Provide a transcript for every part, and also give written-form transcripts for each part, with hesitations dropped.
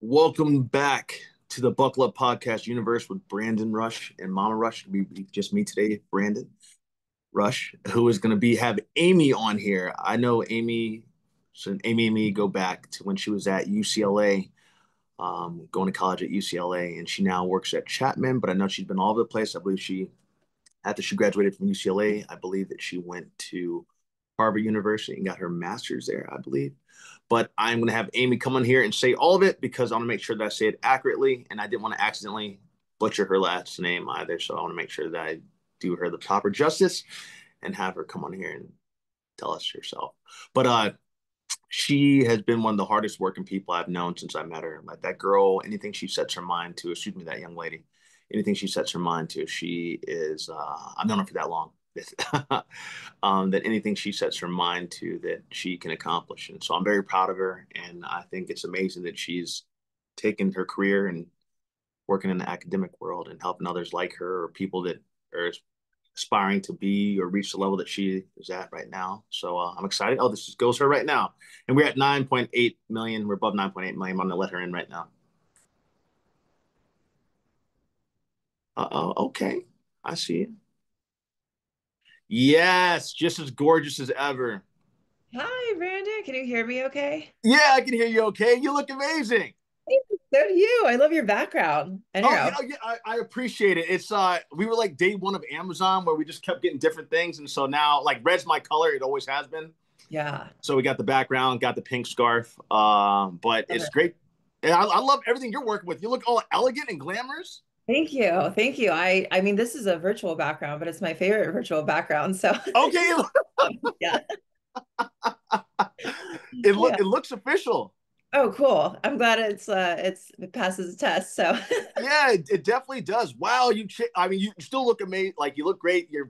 Welcome back to the Buckle Up Podcast universe with Brandon Rush and Mama Rush. It'll be just me today, Brandon Rush, who is going to have Amy on here. I know Amy, so Amy and me go back to when she was at UCLA, going to college at UCLA, and she now works at Chapman. But I know she's been all over the place. I believe after she graduated from UCLA, I believe that she went to Harvard University and got her master's there, I believe. But I'm going to have Amy come on here and say all of it because I want to make sure that I say it accurately. And I didn't want to accidentally butcher her last name either. So I want to make sure that I do her the proper justice and have her come on here and tell us herself. But she has been one of the hardest working people I've known since I met her. Like that girl, anything she sets her mind to, excuse me, that young lady, anything she sets her mind to, she is, I've known her for that long. That anything she sets her mind to that she can accomplish. And so I'm very proud of her. And I think it's amazing that she's taken her career and working in the academic world and helping others like her or people that are aspiring to be or reach the level that she is at right now. So I'm excited. Oh, this goes her right now. And we're at 9.8 million. We're above 9.8 million. I'm going to let her in right now. Okay. I see it. Yes, just as gorgeous as ever. Hi, Brandon. Can you hear me okay? Yeah, I can hear you okay. You look amazing. Hey, so do you. I love your background and your Oh yeah, outfit. yeah, I appreciate it. It's we were like day one of Amazon where we just kept getting different things, and so now like red's my color. It always has been. Yeah. So we got the background, got the pink scarf. But Love it's it. great. And I love everything you're working with. You look all elegant and glamorous. Thank you. Thank you. I mean, this is a virtual background, but it's my favorite virtual background. So Okay, yeah. look Yeah. it looks official. Oh, cool. I'm glad it passes the test. So Yeah, it definitely does. Wow, I mean, you still look amazing. Like you look great. You've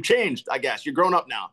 changed. I guess you're grown up now.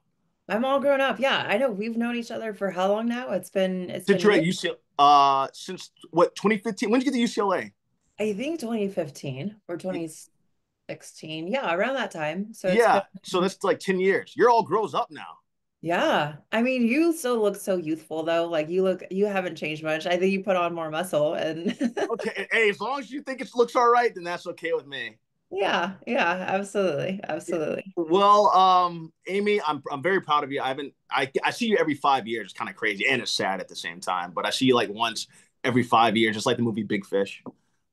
I'm all grown up. Yeah, I know we've known each other for how long now? It's Since been you're at years. UCLA, since what 2015? When did you get to UCLA? I think 2015 or 2016. Yeah, around that time. So it's been Yeah, so that's like 10 years. You're all grows up now. Yeah. I mean, you still look so youthful though. Like you haven't changed much. I think you put on more muscle and Okay, hey, as long as you think it looks all right, then that's okay with me. yeah, yeah, absolutely. Absolutely. Well, Amy, I'm very proud of you. I see you every 5 years. It's kind of crazy and it's sad at the same time. But I see you like once every 5 years, just like the movie Big Fish.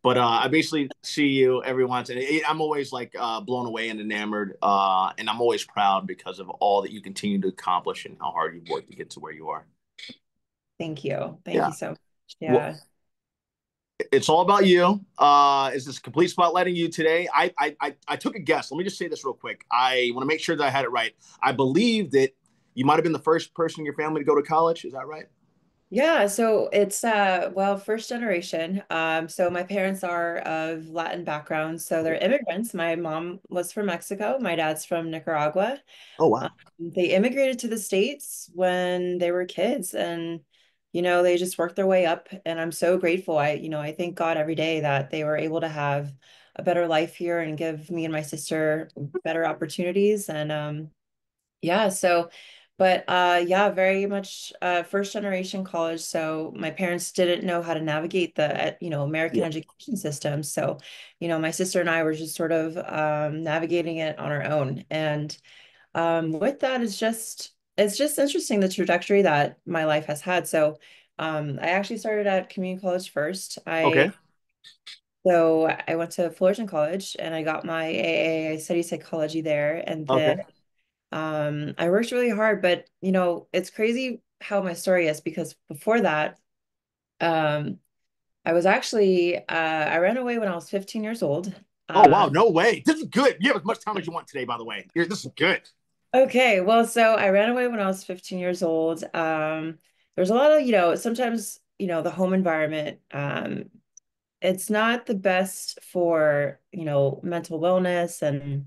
But I basically see you every once, and I'm always like blown away and enamored, and I'm always proud because of all that you continue to accomplish and how hard you've worked to get to where you are. Thank you. Thank Yeah. you so much. Well, Yeah. it's all about you. Is this complete spotlighting you today? I took a guess. Let me just say this real quick. I want to make sure that I had it right. I believe that you might have been the first person in your family to go to college. Is that right? Yeah, so it's well, first generation. So my parents are of Latin background, so they're immigrants. My mom was from Mexico, my dad's from Nicaragua. Oh Um, wow. they immigrated to the States when they were kids and they just worked their way up and I'm so grateful. I thank God every day that they were able to have a better life here and give me and my sister better opportunities and yeah, so but yeah, very much first generation college. So my parents didn't know how to navigate the American Yeah. education system. So, my sister and I were just sort of navigating it on our own. And with that it's just interesting the trajectory that my life has had. So I actually started at community college first. Okay. I went to Fullerton College and I got my AA. I studied psychology there, and then Okay. I worked really hard. But it's crazy how my story is because before that, um, I was actually I ran away when I was 15 years old. Oh wow. Um, No way. This is good. You have as much time as you want today. By the way, this is good. Okay, well, so I ran away when I was 15 years old. There's a lot of, sometimes, the home environment, it's not the best for, mental wellness and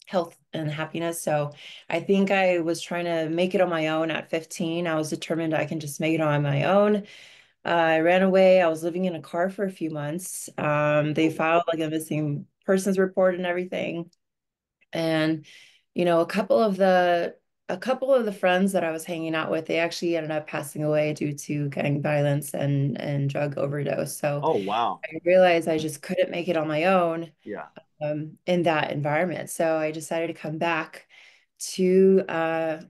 health and happiness. So I think I was trying to make it on my own at 15. I was determined I can just make it on my own. I ran away. I was living in a car for a few months. They filed like a missing persons report and everything. And, a couple of the a couple of the friends that I was hanging out with, they actually ended up passing away due to gang violence and drug overdose. So Oh, wow. I realized I just couldn't make it on my own Yeah. in that environment. So I decided to come back to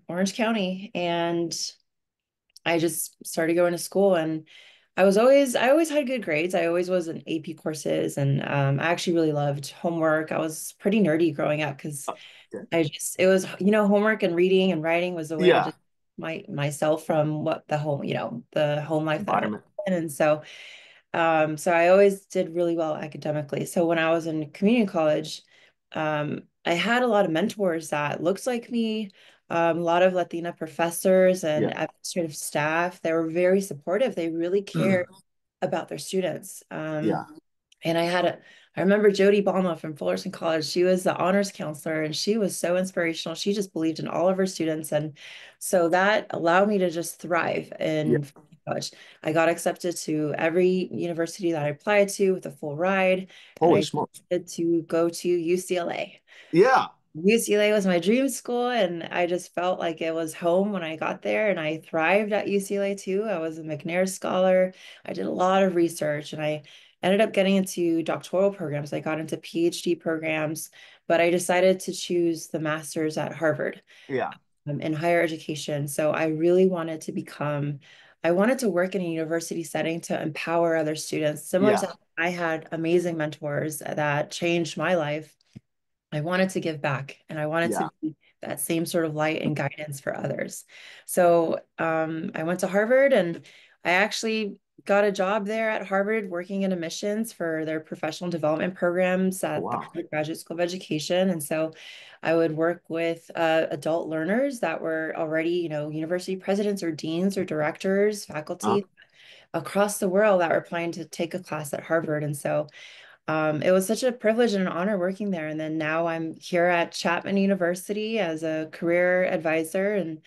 Orange County, and I just started going to school. And I always had good grades. I always was in AP courses, and I actually really loved homework. I was pretty nerdy growing up because Okay. it was, homework and reading and writing was a way to Yeah. just myself from what the home life that I was Environment. in. And so I always did really well academically. So when I was in community college, I had a lot of mentors that looked like me, a lot of Latina professors and Yeah. administrative staff. They were very supportive. They really cared about their students. Yeah. And I remember Jody Balma from Fullerton College. She was the honors counselor and she was so inspirational. She just believed in all of her students. And so that allowed me to just thrive Yeah. in college. I got accepted to every university that I applied to with a full ride, and Holy I smokes. decided to go to UCLA. Yeah. UCLA was my dream school, and I just felt like it was home when I got there, and I thrived at UCLA too. I was a McNair Scholar. I did a lot of research, and I ended up getting into doctoral programs. I got into PhD programs, but I decided to choose the master's at Harvard Yeah. in higher education. So I wanted to work in a university setting to empower other students, similar Yeah. to I had amazing mentors that changed my life. I wanted to give back and I wanted Yeah. to be that same sort of light and guidance for others. So I went to Harvard and I actually got a job there at Harvard working in admissions for their professional development programs Oh, at the wow. Harvard Graduate School of Education. And so I would work with adult learners that were already, university presidents or deans or directors, Uh, faculty across the world that were applying to take a class at Harvard. And so it was such a privilege and an honor working there. And then now I'm here at Chapman University as a career advisor. And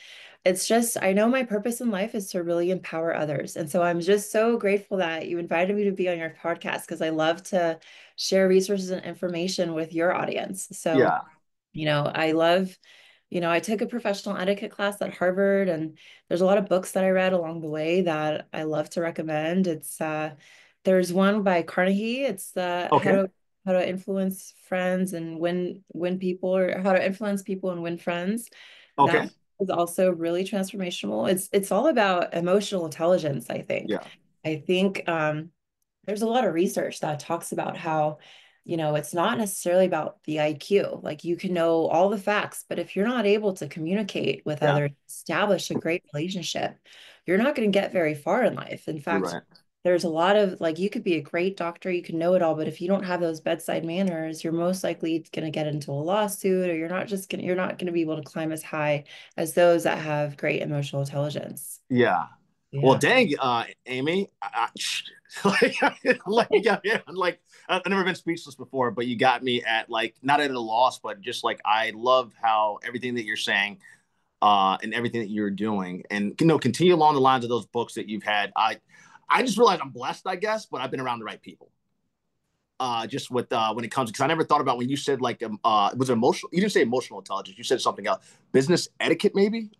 it's just, I know my purpose in life is to really empower others. And so I'm just so grateful that you invited me to be on your podcast because I love to share resources and information with your audience. So, yeah. I love, I took a professional etiquette class at Harvard, and there's a lot of books that I read along the way that I love to recommend. There's one by Carnegie. It's Okay. how to influence friends and win people, or how to influence people and win friends. That Okay. is also really transformational. It's all about emotional intelligence, I think. Yeah. I think there's a lot of research that talks about how, it's not necessarily about the IQ. Like you can know all the facts, but if you're not able to communicate with Yeah. others, establish a great relationship, you're not going to get very far in life. In You're fact, right. there's a lot of like you could be a great doctor, you can know it all, but if you don't have those bedside manners, you're most likely going to get into a lawsuit, or you're not going to be able to climb as high as those that have great emotional intelligence. Yeah. Well, Yeah. dang, Amy, like, like you got me. Like, I've never been speechless before, but you got me at like not at a loss, but just like I love how everything that you're saying, and everything that you're doing, and continue along the lines of those books that you've had. I just realized I'm blessed, I guess, but I've been around the right people. Just with when it comes, because I never thought about when you said like was it emotional? You didn't say emotional intelligence. You said something else. Business etiquette, maybe.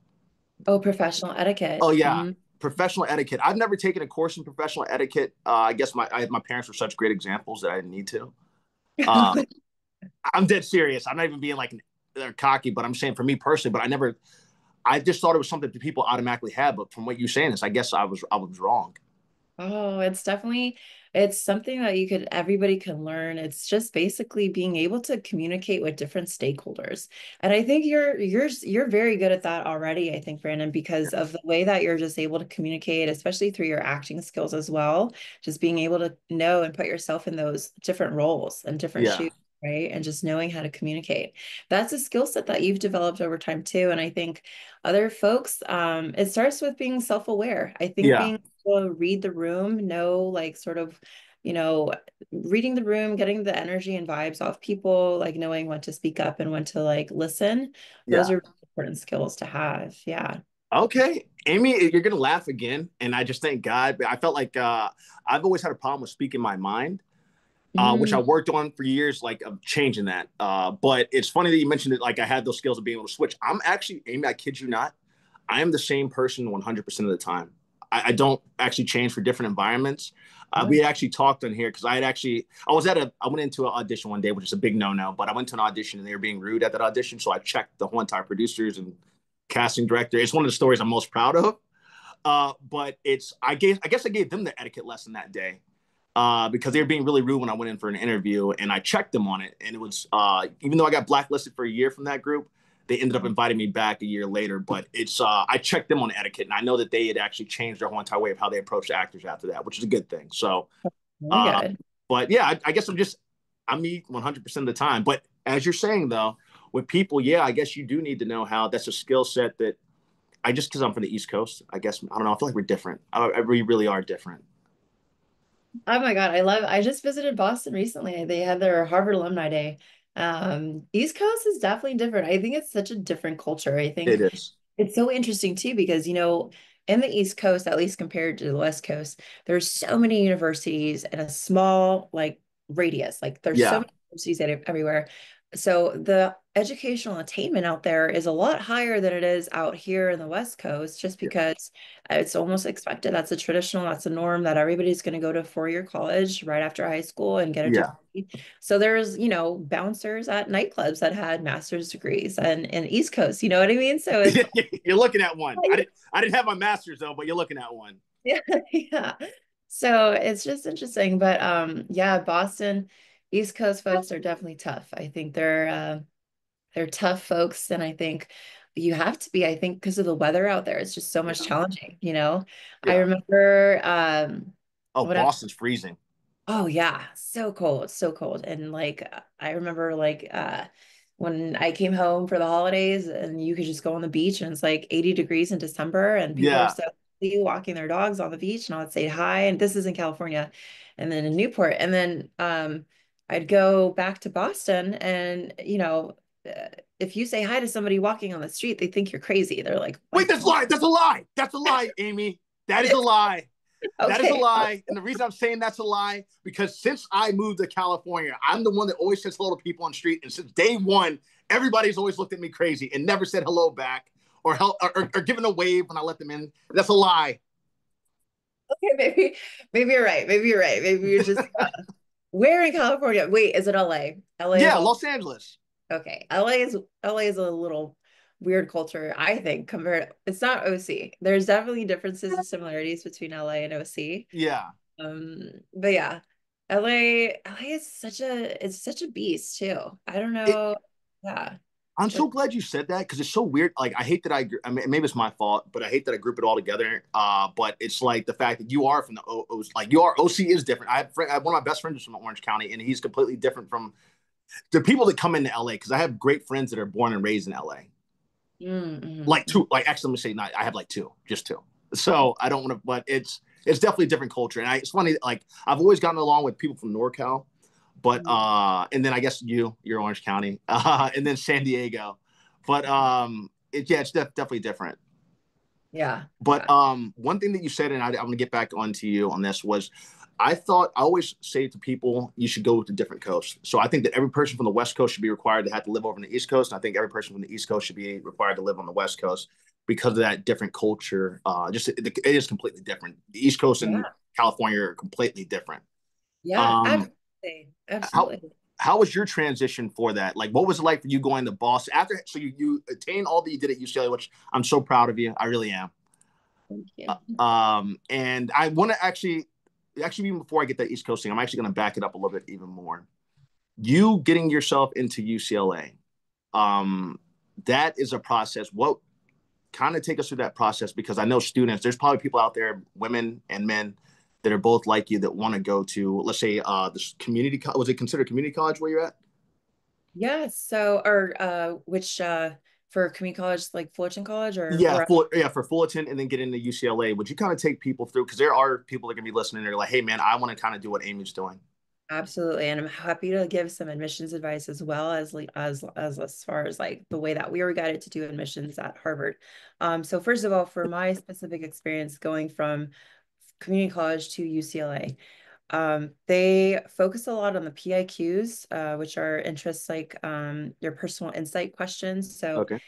Oh, professional etiquette. Oh yeah, Hmm. professional etiquette. I've never taken a course in professional etiquette. I guess my parents were such great examples that I didn't need to. Uh, I'm dead serious. I'm not even being like cocky, but I'm saying for me personally. But I never. I just thought it was something that people automatically had. But from what you're saying, is I guess I was wrong. Oh, it's something that everybody can learn. It's just basically being able to communicate with different stakeholders. And I think you're very good at that already, I think, Brandon, because of the way that you're just able to communicate, especially through your acting skills as well. Just being able to know and put yourself in those different roles and different Yeah, shoes. Right. And just knowing how to communicate. That's a skill set that you've developed over time too. And I think other folks, it starts with being self-aware. I think yeah, being able to read the room, know like sort of, you know, reading the room, getting the energy and vibes off people, like knowing when to speak up and when to like listen. Those yeah. are important skills to have. Yeah. Okay, Amy, you're gonna laugh again, and I just thank God. I felt like I've always had a problem with speaking my mind, which I Mm, worked on for years, like of changing that. But it's funny that you mentioned it. Like I had those skills of being able to switch. I'm actually, Amy, I kid you not, I am the same person 100% of the time. I don't actually change for different environments. We nice. had actually talked on here because I went into an audition one day, which is a big no-no, but I went to an audition and they were being rude at that audition. So I checked the whole entire producers and casting director. It's one of the stories I'm most proud of. But I guess I gave them the etiquette lesson that day because they were being really rude when I went in for an interview, and I checked them on it, and it was even though I got blacklisted for a year from that group, they ended up inviting me back a year later. But it's I checked them on etiquette, and I know that they had actually changed their whole entire way of how they approached actors after that, which is a good thing. So, Very uh, good. but yeah, I guess I'm me 100% of the time. But as you're saying though, with people, yeah, I guess you do need to know how that's a skill set that I just because I'm from the East Coast, I guess I don't know. I feel like we're different. We really are different. Oh my God, I just visited Boston recently. They had their Harvard Alumni Day. East Coast is definitely different. I think it's such a different culture. I It think is. it's so interesting too because, in the East Coast, at least compared to the West Coast, there's so many universities in a small like radius. Like there's so Yeah. many universities everywhere. So the educational attainment out there is a lot higher than it is out here in the West Coast, just Yeah. because it's almost expected. That's a norm that everybody's going to go to four-year college right after high school and get a Yeah. degree. So there's, bouncers at nightclubs that had master's degrees and East Coast, you know what I mean? So it's You're looking at one. I didn't have my master's though, but you're looking at one. yeah, yeah. So it's just interesting. But yeah, Boston, East Coast folks are definitely tough. I think they're tough folks, and I think you have to be, I think, because of the weather out there. It's just so much Yeah. challenging. I Yeah. remember Oh, when I Boston's freezing. oh yeah, so cold, so cold. And like I remember like when I came home for the holidays and you could just go on the beach and it's like 80 degrees in December and people are Yeah. so happy walking their dogs on the beach and I would say hi. And this is in California and then in Newport. And then I'd go back to Boston and if you say hi to somebody walking on the street, they think you're crazy. They're like, Wait, what? that's a lie. That's a lie. That's a lie, Amy. That is a lie. That is a Okay. lie. And the reason I'm saying that's a lie, because since I moved to California, I'm the one that always says hello to people on the street. And since day one, everybody's always looked at me crazy and never said hello back or given a wave when I let them in. That's a lie. Okay, maybe you're right. Maybe you're right. Maybe you're just where in California? Wait, is it LA? LA is Yeah, all Los Angeles. okay. LA is a little weird culture, I think, compared it's not OC. There's definitely differences and similarities between LA and OC. Yeah. But yeah, LA is such a beast too. I don't It, know. Yeah. I'm so But glad you said that because it's so weird. Like, I hate that I mean, maybe it's my fault, but I hate that I group it all together. But it's like the fact that you are from the like you are OC is different. I have one of my best friends is from Orange County, and he's completely different from the people that come into LA because I have great friends that are born and raised in LA. Like mhm. two, like actually, let me say, not I have like two, just two. So I don't want to, but it's definitely a different culture. And it's funny, like I've always gotten along with people from NorCal, but Mhm. and then I guess you're Orange County, and then San Diego, but yeah, it's definitely different. Yeah, But yeah. one thing that you said, and I'm going to get back onto you on this, was I always say to people, you should go to different coasts. So I think that every person from the West Coast should be required to have to live over on the East Coast. And I think every person from the East Coast should be required to live on the West Coast because of that different culture. It is completely different. The East Coast and Yeah. California are completely different. Yeah, Um, absolutely. how Absolutely. how was your transition for that? Like, what was it like for you going to Boston after? So you attained all that you did at UCLA, which I'm so proud of you. I really am. Thank you. And I want to actually, even before I get that East Coast thing, I'm actually going to back it up a little bit even more. You getting yourself into UCLA, that is a process. What kind of take us through that process? Because I know students, there's probably people out there, women and men, that are both like you that want to go to, let's say, this community. Was it considered community college where you're at? Yeah, so or which for community college like Fullerton College Yeah, or for Fullerton and then get into UCLA. Would you kind of take people through? Because there are people that can be listening. They're like, hey, man, I want to kind of do what Amy's doing. absolutely. And I'm happy to give some admissions advice as well as as far as like the way that we were guided to do admissions at Harvard. So first of all, for my specific experience going from community college to UCLA, They focus a lot on the PIQs, which are interests like your personal insight questions. So Okay.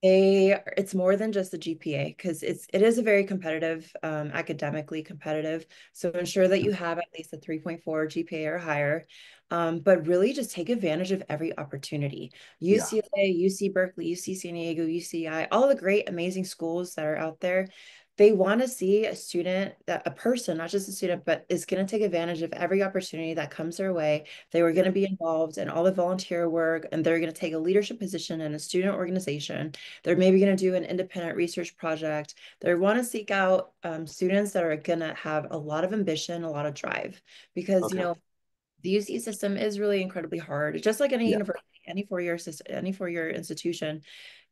it's more than just the GPA because it is a very competitive, academically competitive. So ensure that you have at least a 3.4 GPA or higher. But really just take advantage of every opportunity. Yeah. UCLA, UC Berkeley, UC San Diego, UCI, all the great, amazing schools that are out there. They want to see a student, that a person, not just a student, but is going to take advantage of every opportunity that comes their way. They were going Yeah. to be involved in all the volunteer work, and they're going to take a leadership position in a student organization. They're maybe going to do an independent research project. They want to seek out students that are going to have a lot of ambition, a lot of drive, because, Okay. the UC system is really incredibly hard. Just like any Yeah. university, any four-year system, any four-year institution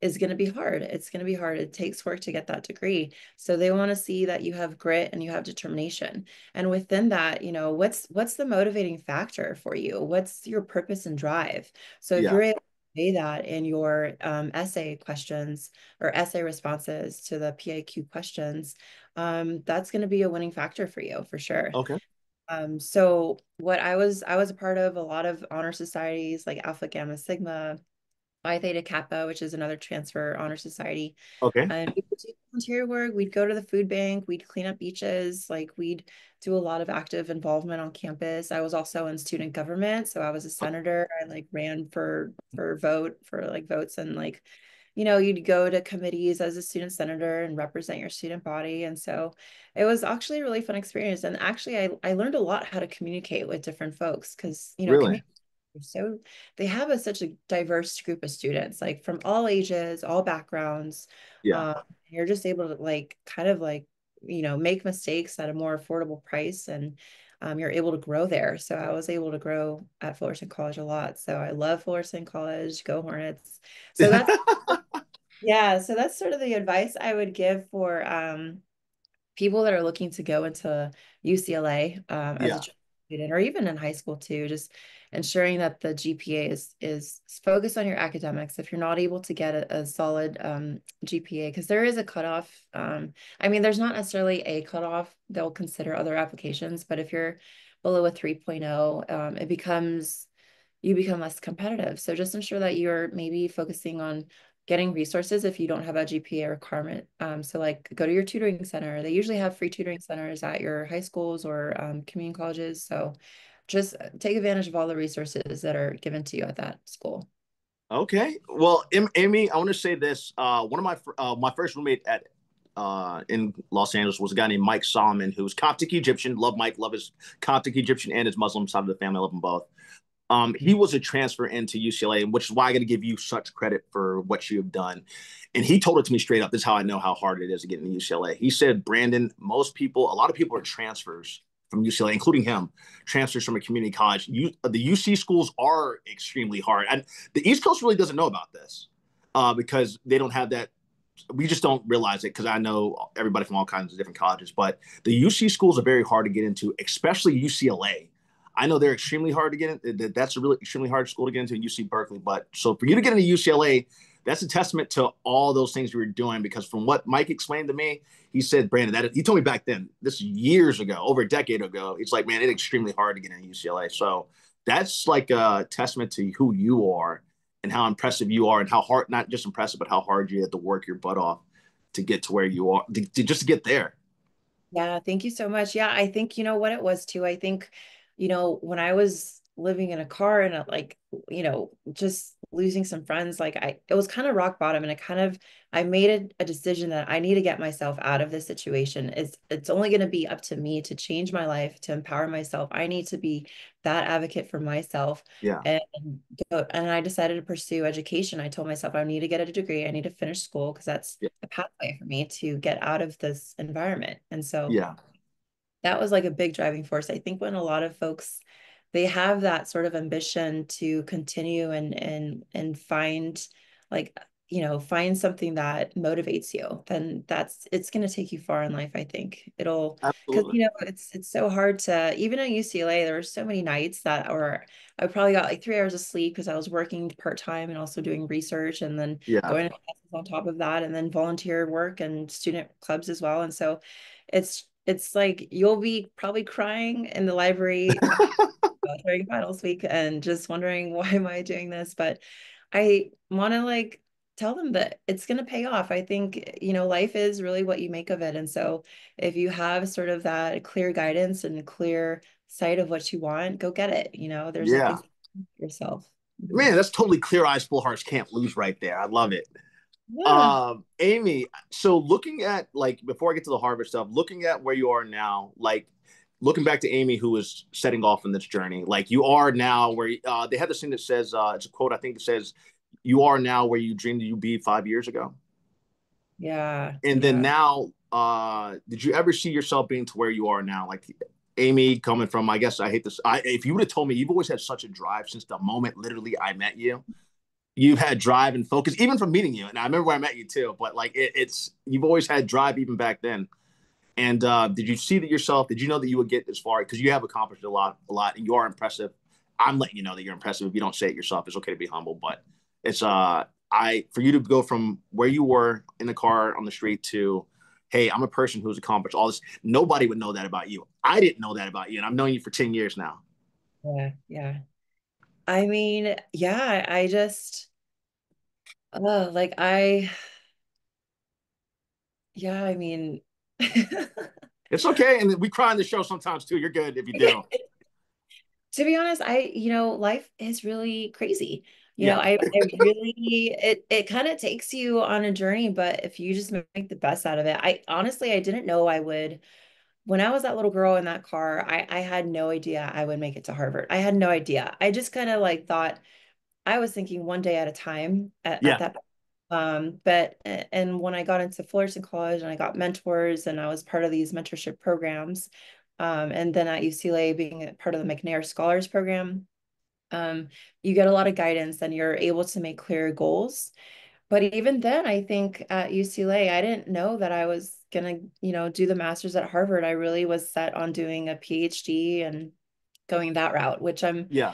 is going to be hard. It's going to be hard. It takes work to get that degree. So they want to see that you have grit and you have determination. And within that, what's the motivating factor for you? What's your purpose and drive? So if Yeah. you're able to say that in your essay questions or essay responses to the PIQ questions, that's going to be a winning factor for you for sure. Okay. So what I was a part of a lot of honor societies like Alpha Gamma Sigma, Phi Theta Kappa, which is another transfer honor society. Okay. And we would do volunteer work. We'd go to the food bank. We'd clean up beaches. Like we'd do a lot of active involvement on campus. I was also in student government, so I was a senator. I like ran for like votes and like, you'd go to committees as a student senator and represent your student body. And so it was actually a really fun experience. And actually, I learned a lot how to communicate with different folks because, Really? so they have such a diverse group of students, like from all ages, all backgrounds. Yeah. Um, you're just able to like kind of like, make mistakes at a more affordable price and you're able to grow there. So I was able to grow at Fullerton College a lot. So I love Fullerton College, go Hornets. So that's, yeah, so that's sort of the advice I would give for people that are looking to go into UCLA as a Yeah. student or even in high school too, just ensuring that the GPA is focused on your academics. If you're not able to get a solid GPA, because there is a cutoff. I mean, there's not necessarily a cutoff. They'll consider other applications, but if you're below a 3.0, you become less competitive. So just ensure that you're maybe focusing on getting resources if you don't have a GPA requirement. So like go to your tutoring center. They usually have free tutoring centers at your high schools or community colleges. So just take advantage of all the resources that are given to you at that school. Okay. Well, Amy, I want to say this. One of my first roommate at in Los Angeles was a guy named Mike Solomon, who's Coptic Egyptian. Love Mike, love his Coptic Egyptian and his Muslim side of the family. I love them both. He was a transfer into UCLA, which is why I got to give you such credit for what you have done. And he told it to me straight up. This is how I know how hard it is to get into UCLA. He said, Brandon, a lot of people are transfers from UCLA, including him, transfers from a community college. The UC schools are extremely hard. And the East Coast really doesn't know about this because they don't have that. We just don't realize it because I know everybody from all kinds of different colleges. But the UC schools are very hard to get into, especially UCLA. I know they're extremely hard to get in. That's a really extremely hard school to get into, UC Berkeley. But so for you to get into UCLA, that's a testament to all those things we were doing. Because from what Mike explained to me, he said, Brandon, that he told me back then, this years ago, over a decade ago, it's like, man, it's extremely hard to get into UCLA. So that's like a testament to who you are and how impressive you are and how hard, not just impressive, but how hard you had to work your butt off to get to where you are, just to get there. Yeah, thank you so much. Yeah, I think you know what it was too. I think, when I was living in a car and like, just losing some friends, like it was kind of rock bottom and I made a decision that I need to get myself out of this situation. It's only going to be up to me to change my life, to empower myself. I need to be that advocate for myself. Yeah. And and I decided to pursue education. I told myself I need to get a degree. I need to finish school because that's Yeah. a pathway for me to get out of this environment. And so Yeah. that was like a big driving force. I think when a lot of folks they have that sort of ambition to continue and find like find something that motivates you, then it's going to take you far in life. I think it'll because Absolutely. it's so hard to even at UCLA there were so many nights that or I probably got like 3 hours of sleep because I was working part-time and also doing research and then Yeah. going to classes on top of that and then volunteer work and student clubs as well. And so it's like you'll be probably crying in the library during finals week and just wondering why am I doing this? But I want to like tell them that it's going to pay off. I think, life is really what you make of it. And so if you have sort of that clear guidance and clear sight of what you want, go get it. There's Yeah. nothing yourself. Mhm. Man, that's totally clear eyes, full hearts can't lose right there. I love it. Yeah. Amy, so looking at like before I get to the Harvard stuff, looking at where you are now, like looking back to Amy who was setting off in this journey, like you are now where they have this thing that says it's a quote I think that says you are now where you dreamed you'd be 5 years ago. Yeah. And then Yeah. now, did you ever see yourself being to where you are now? Like Amy coming from, I guess I hate this. If you would have told me you've always had such a drive since the moment literally I met you, you've had drive and focus, even from meeting you. And I remember when I met you too, but like it's you've always had drive even back then. And did you see that yourself? Did you know that you would get this far? Because you have accomplished a lot, and you are impressive. I'm letting you know that you're impressive. If you don't say it yourself, it's okay to be humble. But it's I for you to go from where you were in the car on the street to, hey, I'm a person who's accomplished all this. Nobody would know that about you. I didn't know that about you, and I've known you for 10 years now. Yeah. Yeah. I mean, yeah, I just, like yeah, I mean, It's okay, and we cry on the show sometimes too. You're good if you do. to be honest, life is really crazy. Yeah, I really, it kind of takes you on a journey, but if you just make the best out of it, I didn't know I would. When I was that little girl in that car, I had no idea I would make it to Harvard. I had no idea. I just kind of like thought I was thinking one day at a time at yeah. that. But and when I got into Fullerton College and I got mentors and I was part of these mentorship programs, and then at UCLA being a part of the McNair Scholars Program, um, you get a lot of guidance and you're able to make clear goals. But even then, I think at UCLA, I didn't know that I was gonna, do the master's at Harvard. I really was set on doing a PhD and going that route, which I'm Yeah,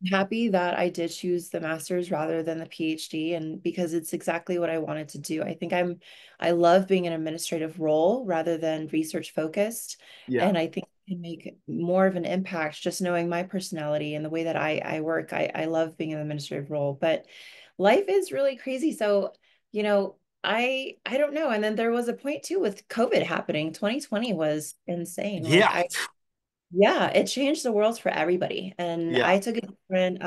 happy that I did choose the master's rather than the PhD, and because it's exactly what I wanted to do. I love being an administrative role rather than research focused. yeah, And I think I can make more of an impact just knowing my personality and the way that I work. I love being an administrative role, but life is really crazy. So, I don't know. And then there was a point too with COVID happening. 2020 was insane. yeah, Yeah, it changed the world for everybody. And yeah. I took a different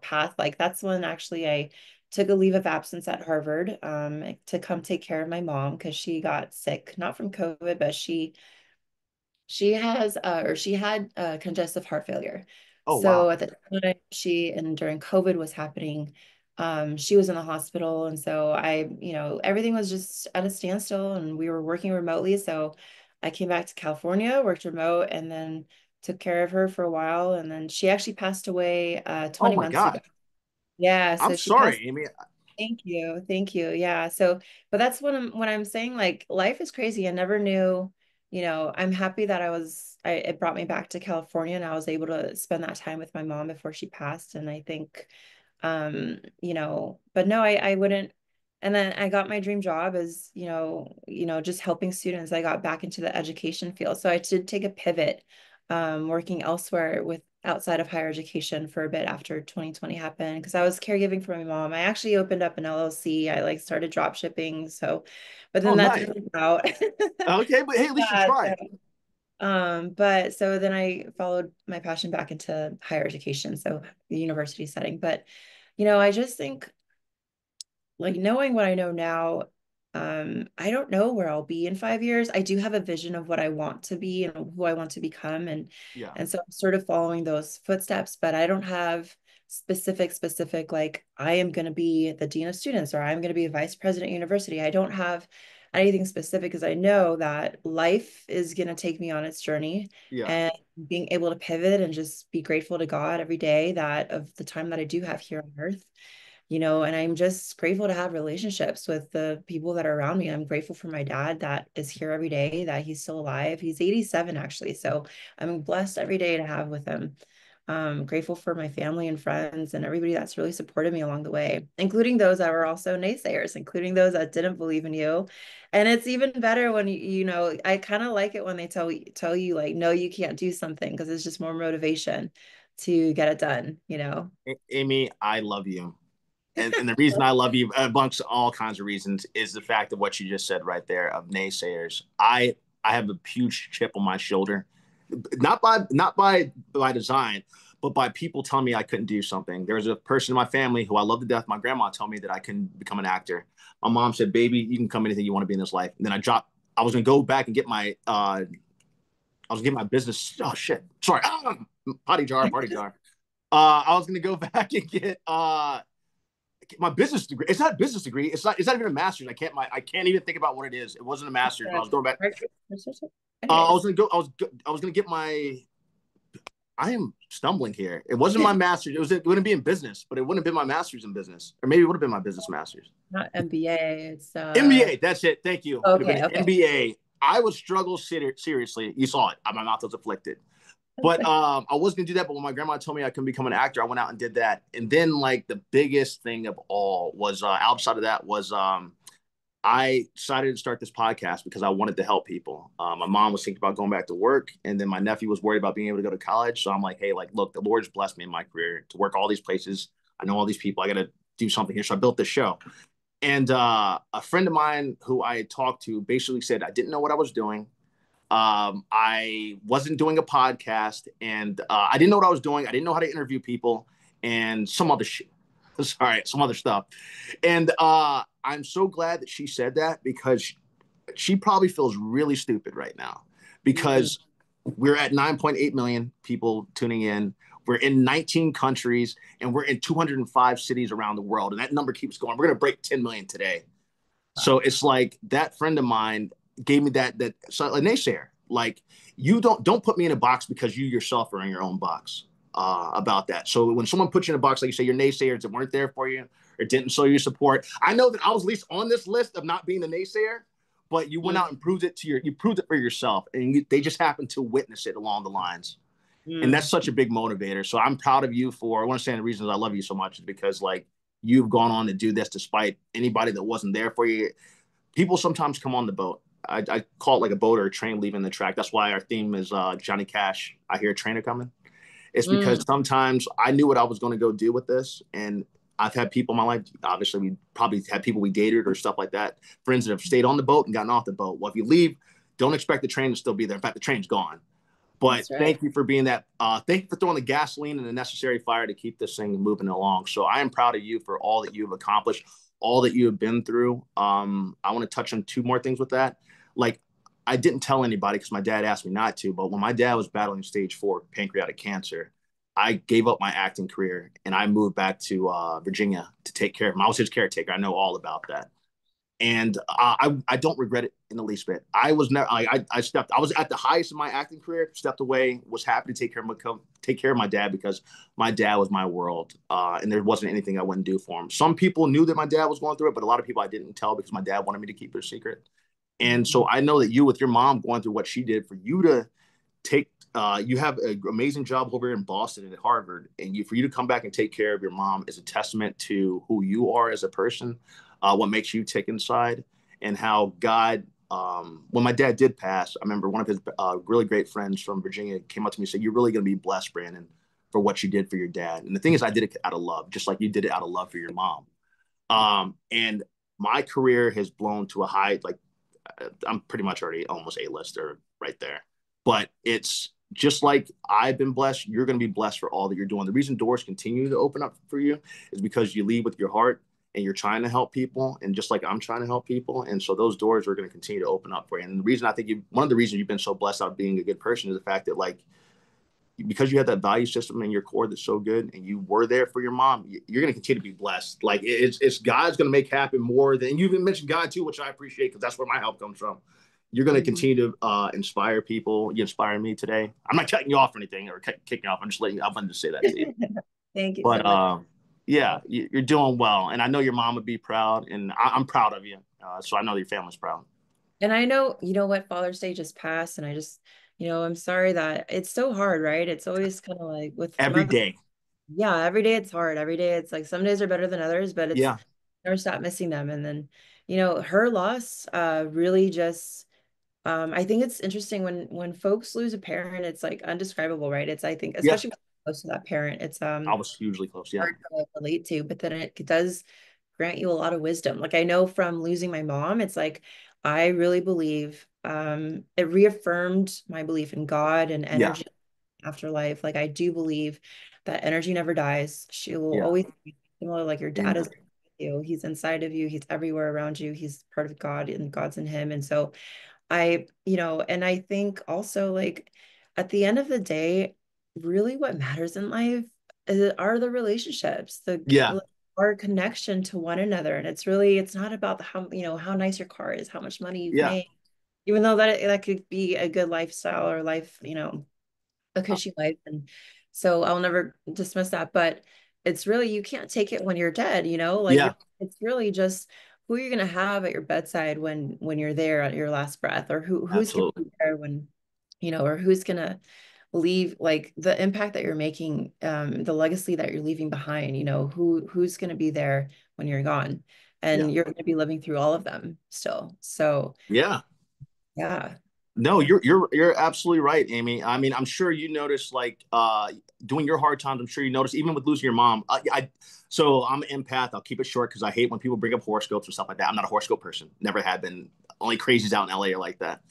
path. Like that's when actually I took a leave of absence at Harvard to come take care of my mom because she got sick, not from COVID, but she had congestive heart failure. Oh wow. So at the time and during COVID was happening, she was in the hospital. And so everything was just at a standstill and we were working remotely. So I came back to California, worked remote, and then took care of her for a while. And then she actually passed away Oh 20 my months ago. God. Yeah, I'm so she passed. sorry, Amy. Thank you. Thank you. Yeah. So, but that's when I'm saying like life is crazy. I never knew, I'm happy that it brought me back to California and I was able to spend that time with my mom before she passed. And I think, but no, I wouldn't. And then I got my dream job as, just helping students. I got back into the education field. So I did take a pivot, working elsewhere with outside of higher education for a bit after 2020 happened because I was caregiving for my mom. I actually opened up an LLC. I like started drop shipping. So, but Oh then that nice. didn't work out. Okay, but hey, at least you Yeah, tried. but so then I followed my passion back into higher education, so the university setting. But, I just think like knowing what I know now, I don't know where I'll be in 5 years. I do have a vision of what I want to be and who I want to become, and Yeah, and so I'm sort of following those footsteps, but I don't have specific like I am going to be the dean of students or I'm going to be a vice president at university. I don't have anything specific because I know that life is going to take me on its journey yeah, and being able to pivot and just be grateful to God every day that of the time that I do have here on earth, and I'm just grateful to have relationships with the people that are around me. I'm grateful for my dad that is here every day, that he's still alive. He's 87 actually. So I'm blessed every day to have with him. Grateful for my family and friends and everybody that's really supported me along the way, including those that were also naysayers, including those that didn't believe in you. And it's even better when I kind of like it when they tell you like, no, you can't do something, because it's just more motivation to get it done, you know. Amy, I love you. And the reason I love you, amongst all kinds of reasons, is the fact of what you just said right there of naysayers. I have a huge chip on my shoulder, not by design, but by people telling me I couldn't do something. There was a person in my family who I love to death. My grandma told me that I couldn't become an actor. My mom said, "Baby, you can become anything you want to be in this life." And then I dropped. I was gonna go back and get my. I was getting my business. Oh shit! Sorry. Potty jar. Party jar. I was gonna go back and get my business degree. It's not a business degree. It's not even a master's. I can't even think about what it is. It wasn't a master's, but I was going back. I Okay. was gonna go. I was gonna get my. I am stumbling here. It wasn't my master's. It wouldn't be in business, but it wouldn't have been my master's in business, or maybe it would have been my business master's. Not MBA, it's MBA. That's it. Thank you. It would have been okay, an okay. MBA. I would struggle seriously. You saw it. My mouth was afflicted. But I was gonna do that. But when my grandma told me I couldn't become an actor, I went out and did that. And then like the biggest thing of all was outside of that was I decided to start this podcast because I wanted to help people. My mom was thinking about going back to work, and then my nephew was worried about being able to go to college. So I'm like, hey, like, look, the Lord's blessed me in my career to work all these places. I know all these people. I got to do something here. So I built this show. And a friend of mine who I had talked to basically said I didn't know what I was doing. I wasn't doing a podcast, and I didn't know what I was doing. I didn't know how to interview people, and some other shit. Sorry, some other stuff. And I'm so glad that she said that because she probably feels really stupid right now Mm, because we're at 9.8 million people tuning in. We're in 19 countries and we're in 205 cities around the world. And that number keeps going. We're going to break 10 million today. So wow. it's like that friend of mine gave me that so a naysayer. Like you don't put me in a box because you yourself are in your own box about that. So when someone puts you in a box, like you say, your naysayers that weren't there for you or didn't show you support. I know that I was at least on this list of not being a naysayer, but you went Mm, out and you proved it for yourself, and they just happened to witness it along the lines. And that's mm, such a big motivator. So I'm proud of you for. I want to say the reasons I love you so much is because like you've gone on to do this despite anybody that wasn't there for you. People sometimes come on the boat. I call it like a boat or a train leaving the track. That's why our theme is Johnny Cash. I hear a trainer coming. It's because mm, sometimes I knew what I was going to go do with this, and I've had people in my life. Obviously, we probably had people we dated or stuff like that. Friends that have stayed on the boat and gotten off the boat. Well, if you leave, don't expect the train to still be there. In fact, the train's gone. But that's right. thank you for being that. Thank you for throwing the gasoline and the necessary fire to keep this thing moving along. So I am proud of you for all that you've accomplished, all that you have been through. I want to touch on two more things with that. Like I didn't tell anybody because my dad asked me not to. But when my dad was battling stage 4 pancreatic cancer, I gave up my acting career and I moved back to Virginia to take care of him. I was his caretaker. I know all about that and I don't regret it in the least bit. I was never I stepped. I was at the highest of my acting career. Stepped away. Was happy to take care of my dad because my dad was my world, and there wasn't anything I wouldn't do for him. Some people knew that my dad was going through it, but a lot of people I didn't tell because my dad wanted me to keep it a secret. And so Mm, I know that you, with your mom going through what she did, for you to take you have an amazing job over in Boston and at Harvard, and for you to come back and take care of your mom is a testament to who you are as a person, what makes you tick inside, and how God. When my dad did pass, I remember one of his really great friends from Virginia came up to me and said, "You're really going to be blessed, Brandon, for what you did for your dad." And the thing is, I did it out of love, just like you did it out of love for your mom. And my career has blown to a high, like I'm pretty much already almost A-lister right there. But it's just like I've been blessed, you're going to be blessed for all that you're doing. The reason doors continue to open up for you is because you lead with your heart and you're trying to help people. And just like I'm trying to help people. And so those doors are going to continue to open up for you. And the reason I think one of the reasons you've been so blessed out of being a good person is the fact that like, because you have that value system in your core that's so good and you were there for your mom, you're going to continue to be blessed. Like it's God's going to make happen more than you even mentioned God too, which I appreciate because that's where my help comes from. You're going to mm. continue to inspire people. You inspire me today. I'm not cutting you off or anything or kicking you off. I'm just letting you, I wanted to say that to you. Thank you so But much. yeah, you're doing well. And I know your mom would be proud and I'm proud of you. So I know your family's proud. And I know, you know what, Father's Day just passed, and I just I'm sorry that it's so hard, right? It's always kind of like with Every mother. day. Yeah, every day it's hard. Every day it's like some days are better than others, but it's Yeah. never stop missing them. And then, her loss really just I think it's interesting when folks lose a parent, it's like undescribable, right? It's I think Yeah. especially when you're close to that parent, it's I was hugely close. Yeah. hard to relate to, but then it does grant you a lot of wisdom. Like I know from losing my mom, it's like I really believe it reaffirmed my belief in God and Yeah. energy afterlife. Like I do believe that energy never dies. She will Yeah. always be similar, like your dad is Amen. with you. He's inside of you, he's everywhere around you, he's part of God and God's in him. And so and I think also like at the end of the day, really what matters in life are the relationships, Yeah. like, our connection to one another. And it's not about how nice your car is, how much money you've Yeah. made, even though that could be a good lifestyle or life, a cushy life. And so I'll never dismiss that. But it's really, you can't take it when you're dead, like Yeah. it's really just who you're gonna have at your bedside when you're there at your last breath, or who's gonna Absolutely. be there when, or who's gonna leave like the impact that you're making, the legacy that you're leaving behind, who's gonna be there when you're gone. Yeah. And you're gonna be living through all of them still. So Yeah. yeah. No, you're absolutely right, Amy. I mean, I'm sure you noticed like doing your hard times. I'm sure you noticed even with losing your mom. So I'm an empath. I'll keep it short because I hate when people bring up horoscopes or stuff like that. I'm not a horoscope person. Never have been. Only crazies out in LA are like that.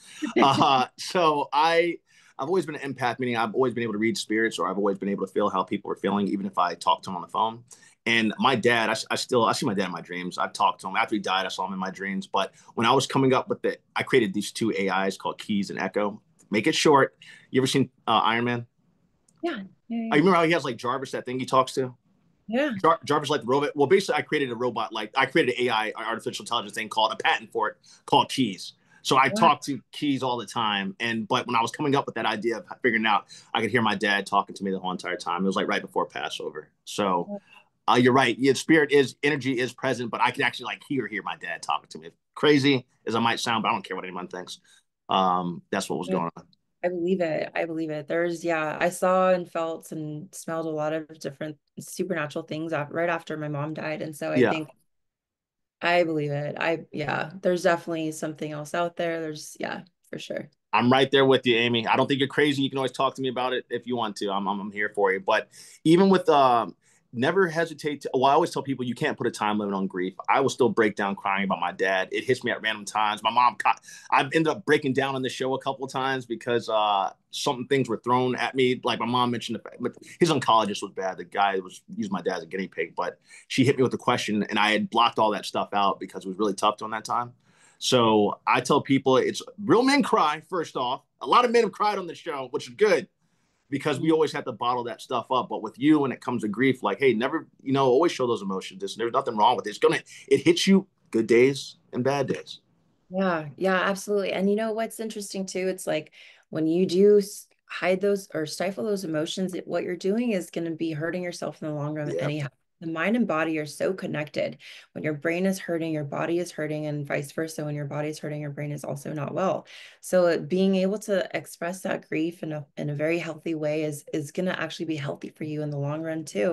I've always been an empath, meaning I've always been able to read spirits, or I've always been able to feel how people are feeling, even if I talk to them on the phone. And my dad, I see my dad in my dreams. I've talked to him after he died. I saw him in my dreams. But when I was coming up with I created these two AIs called Keys and Echo. Make it short. You ever seen Iron Man? Yeah. I Yeah. remember how he has like Jarvis, that thing he talks to. Yeah. Jarvis like the robot. Well, basically, I created a robot. Like I created an AI, artificial intelligence thing called a patent for it called Keys. So I Wow. talk to Keys all the time. But when I was coming up with that idea of figuring out, I could hear my dad talking to me the whole entire time. It was like right before Passover. So you're right. Yeah, spirit is energy is present, but I can actually like hear my dad talking to me. Crazy as I might sound, but I don't care what anyone thinks. That's what was Yeah. going on. I believe it. I believe it. Yeah, I saw and felt and smelled a lot of different supernatural things right after my mom died. And so I Yeah, think I believe it. Yeah, there's definitely something else out there. Yeah, for sure. I'm right there with you, Amy. I don't think you're crazy. You can always talk to me about it if you want to. I'm here for you. But even with never hesitate to. Well, I always tell people you can't put a time limit on grief. I will still break down crying about my dad. It hits me at random times. My mom, I've ended up breaking down on the show a couple of times because some things were thrown at me. Like my mom mentioned, his oncologist was bad. The guy was used my dad as a guinea pig, but she hit me with a question, and I had blocked all that stuff out because it was really tough during that time. So I tell people it's real men cry, first off. A lot of men have cried on the show, which is good because we always have to bottle that stuff up. But with you, when it comes to grief, like, hey, never, always show those emotions. There's nothing wrong with it. It hits you good days and bad days. Yeah, yeah, absolutely. And you know what's interesting too? It's like when you do hide those or stifle those emotions, what you're doing is going to be hurting yourself in the long run Yeah. anyhow. The mind and body are so connected. When your brain is hurting, your body is hurting, and vice versa. When your body is hurting, your brain is also not well. So being able to express that grief in a very healthy way is going to actually be healthy for you in the long run too.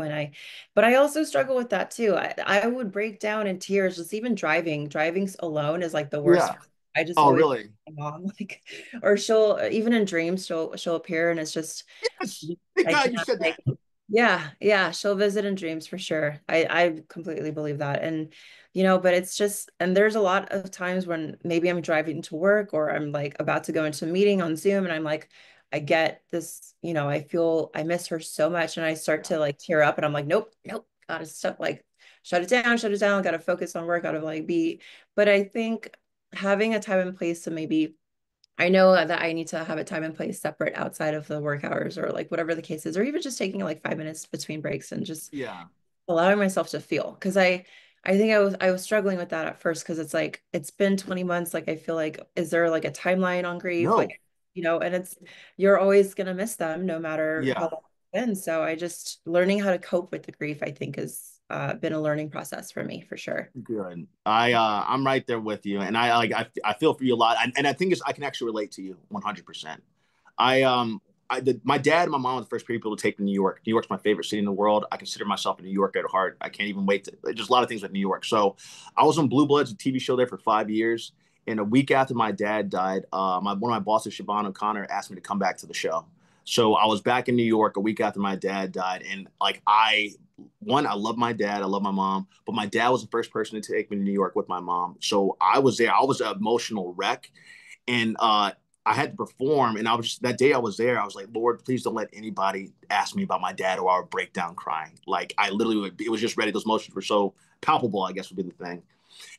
But I also struggle with that too. I would break down in tears, just even driving. Driving alone is like the worst. Yeah. I just Oh, always really? my mom like, or she'll even in dreams she'll appear and it's just Yes. I God, you can't said like that. yeah, she'll visit in dreams for sure. I completely believe that. And but it's just and there's a lot of times when maybe I'm driving to work or I'm like about to go into a meeting on Zoom and I'm like I get this, I miss her so much and I start Yeah. to like tear up and I'm like nope, nope, gotta stop like shut it down, gotta focus on work, gotta like be but I think having a time and place to maybe I know that I need to have a time and place separate outside of the work hours or like whatever the case is, or even just taking like 5 minutes between breaks and just Yeah. allowing myself to feel. Because I think I was struggling with that at first because it's like it's been 20 months. Like I feel like is there like a timeline on grief? No. Like, and it's you're always gonna miss them no matter how Yeah. long it's been. So I just learning how to cope with the grief, I think, has been a learning process for me for sure. Good. I'm right there with you, and I feel for you a lot, and I think I can actually relate to you 100%. I my dad and my mom were the first people to take me to New York. New York's my favorite city in the world. I consider myself a New Yorker at heart. I can't even wait to just a lot of things with New York. So I was on Blue Bloods, a TV show there for 5 years. And a week after my dad died, one of my bosses, Siobhan O'Connor, asked me to come back to the show. So I was back in New York a week after my dad died, and like I love my dad, I love my mom, but my dad was the first person to take me to New York with my mom. So I was there. I was an emotional wreck, and I had to perform. And I was just, that day I was there, I was like, Lord, please don't let anybody ask me about my dad or I would break down crying. Like I literally would, it was just ready. Those emotions were so palpable, I guess would be the thing.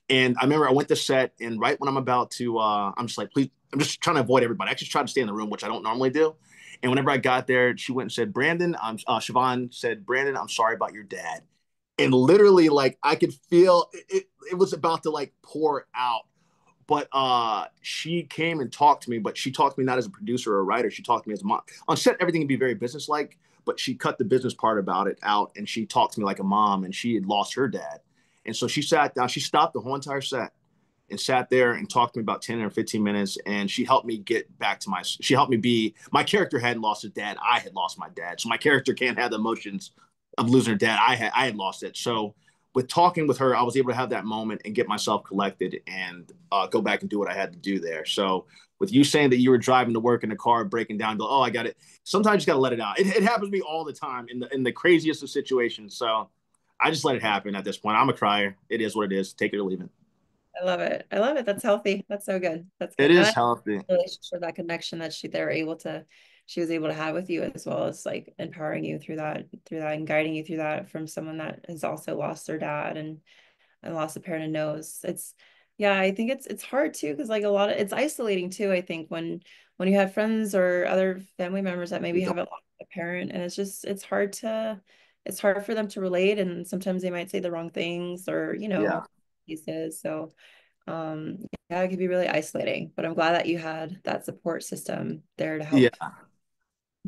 And I remember I went to set, and right when I'm about to, I'm just like, please, I'm just trying to avoid everybody. I just try to stay in the room, which I don't normally do. And whenever I got there, she went and said, Brandon, Siobhan said, Brandon, I'm sorry about your dad. And literally, like, I could feel it was about to like pour out. But she came and talked to me, but she talked to me not as a producer or a writer. She talked to me as a mom. On set, everything would be very businesslike, but she cut the business part about it out, and she talked to me like a mom, and she had lost her dad. And so she sat down, she stopped the whole entire set and sat there and talked to me about 10 or 15 minutes. And she helped me get back to she helped me be, my character hadn't lost his dad. I had lost my dad. So my character can't have the emotions of losing her dad. I had lost it. So with talking with her, I was able to have that moment and get myself collected and go back and do what I had to do there. So with you saying that you were driving to work in the car, breaking down, go, oh, I got it. Sometimes you just got to let it out. It happens to me all the time in the craziest of situations. So I just let it happen at this point. I'm a crier. It is what it is. Take it or leave it. I love it. I love it. That's healthy. That's so good. That's It good. And I is like healthy. the relationship, that connection that she was able to have with you, as well as like empowering you through that and guiding you through that from someone that has also lost their dad and lost a parent and knows. Yeah, I think it's hard too, because like a lot of it's isolating too, I think, when you have friends or other family members that maybe haven't lost a parent, and it's hard for them to relate, and sometimes they might say the wrong things, or Yeah. he says. So yeah, it could be really isolating, but I'm glad that you had that support system there to Yeah. help.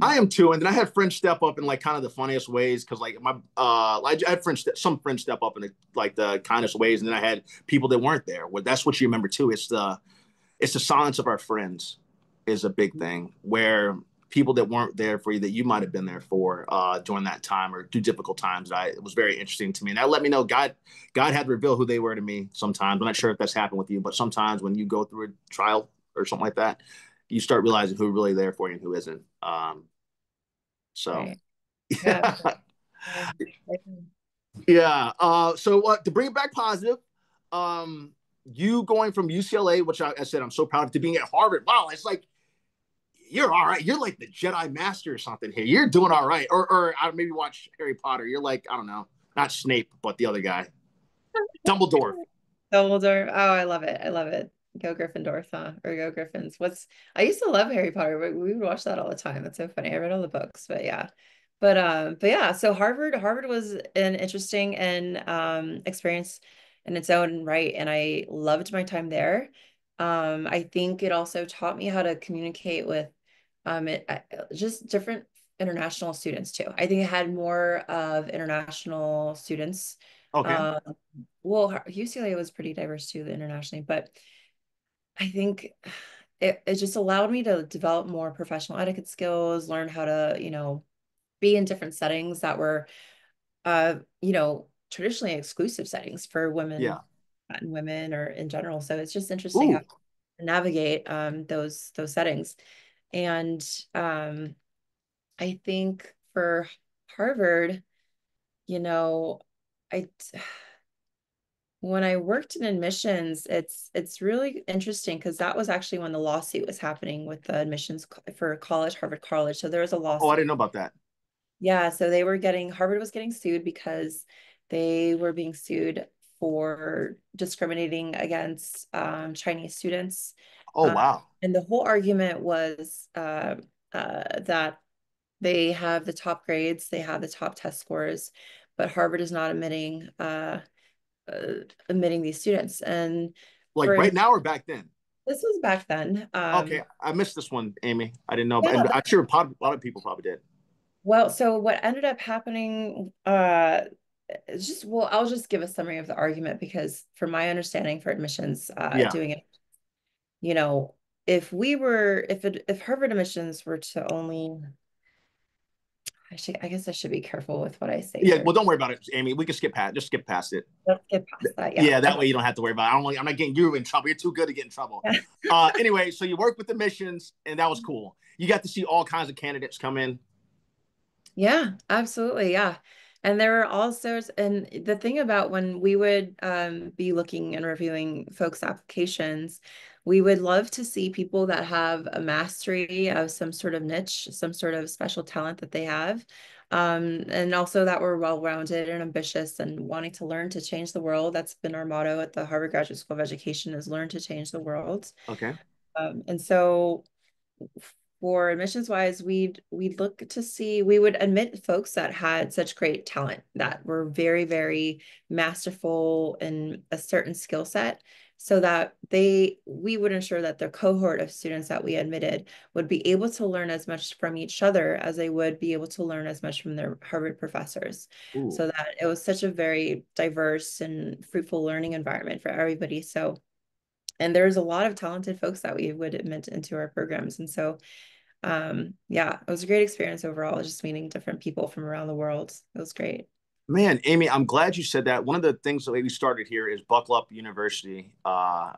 I am too. And then I had friends step up in like kind of the funniest ways because like I had some friends step up in like the kindest ways, and then I had people that weren't there. Well, that's what you remember too. It's the silence of our friends is a big thing where people that weren't there for you that you might have been there for during that time or through difficult times. It was very interesting to me, and that let me know God had to reveal who they were to me. Sometimes I'm not sure if that's happened with you, but sometimes when you go through a trial or something like that, you start realizing who's really there for you and who isn't. So Right. Yeah. Yeah. yeah. So to bring it back positive, you going from UCLA, which I said I'm so proud of, to being at Harvard. Wow, it's like you're all right. You're like the Jedi Master or something here. You're doing all right. Or I maybe watch Harry Potter. You're like, I don't know, not Snape, but the other guy, Dumbledore. Dumbledore. Oh, I love it. I love it. Go Gryffindor, huh? Or go Griffins. I used to love Harry Potter. We would watch that all the time. That's so funny. I read all the books, but yeah. But yeah, so Harvard was an interesting and experience in its own right. And I loved my time there. I think it also taught me how to communicate with just different international students too. I think it had more of international students. Okay. Um, well, UCLA was pretty diverse too, internationally, but I think it just allowed me to develop more professional etiquette skills, learn how to, be in different settings that were, traditionally exclusive settings for Yeah. women or in general. So it's just interesting how Ooh. to navigate those settings. And I think for Harvard, you know, I when I worked in admissions, it's really interesting because that was actually when the lawsuit was happening with the admissions for college, Harvard College. So there was a Oh, I lawsuit. didn't know about that. Yeah, so Harvard was getting sued because they were being sued for discriminating against Chinese students. Oh, wow. And the whole argument was that they have the top grades, they have the top test scores, but Harvard is not admitting these students. And Like for right now or back then? this was back then. Okay, I missed this one, Amy. I didn't know, Yeah, and I'm sure a lot of people probably did. well, so what ended up happening, it's just, well, I'll just give a summary of the argument because from my understanding for admissions, Yeah. doing it, you know, if Harvard admissions were to only, I guess I should be careful with what I say Yeah, here. well, don't worry about it, Amy. We can just skip past it. Let's get past that. Yeah. Yeah, that Okay. way you don't have to worry about it. I'm not getting you in trouble. You're too good to get in trouble. Anyway, so you work with the missions, and that was cool. You got to see all kinds of candidates come in. Yeah, absolutely. Yeah. And there were all sorts, and the thing about when we would be looking and reviewing folks' applications, we would love to see people that have a mastery of some sort of niche, some sort of special talent that they have. And also that we're well-rounded and ambitious and wanting to learn to change the world. That's been our motto at the Harvard Graduate School of Education is learn to change the world. Okay. And so for admissions wise, we'd look to see, we would admit folks that had such great talent that were very, very masterful in a certain skill set so that we would ensure that the cohort of students that we admitted would be able to learn as much from each other as they would be able to learn as much from their Harvard professors. Ooh. So that it was such a very diverse and fruitful learning environment for everybody. So and there's a lot of talented folks that we would admit into our programs. And so yeah, it was a great experience overall, just meeting different people from around the world. It was great. Man, Amy, I'm glad you said that. One of the things that we started here is Buckle Up University. I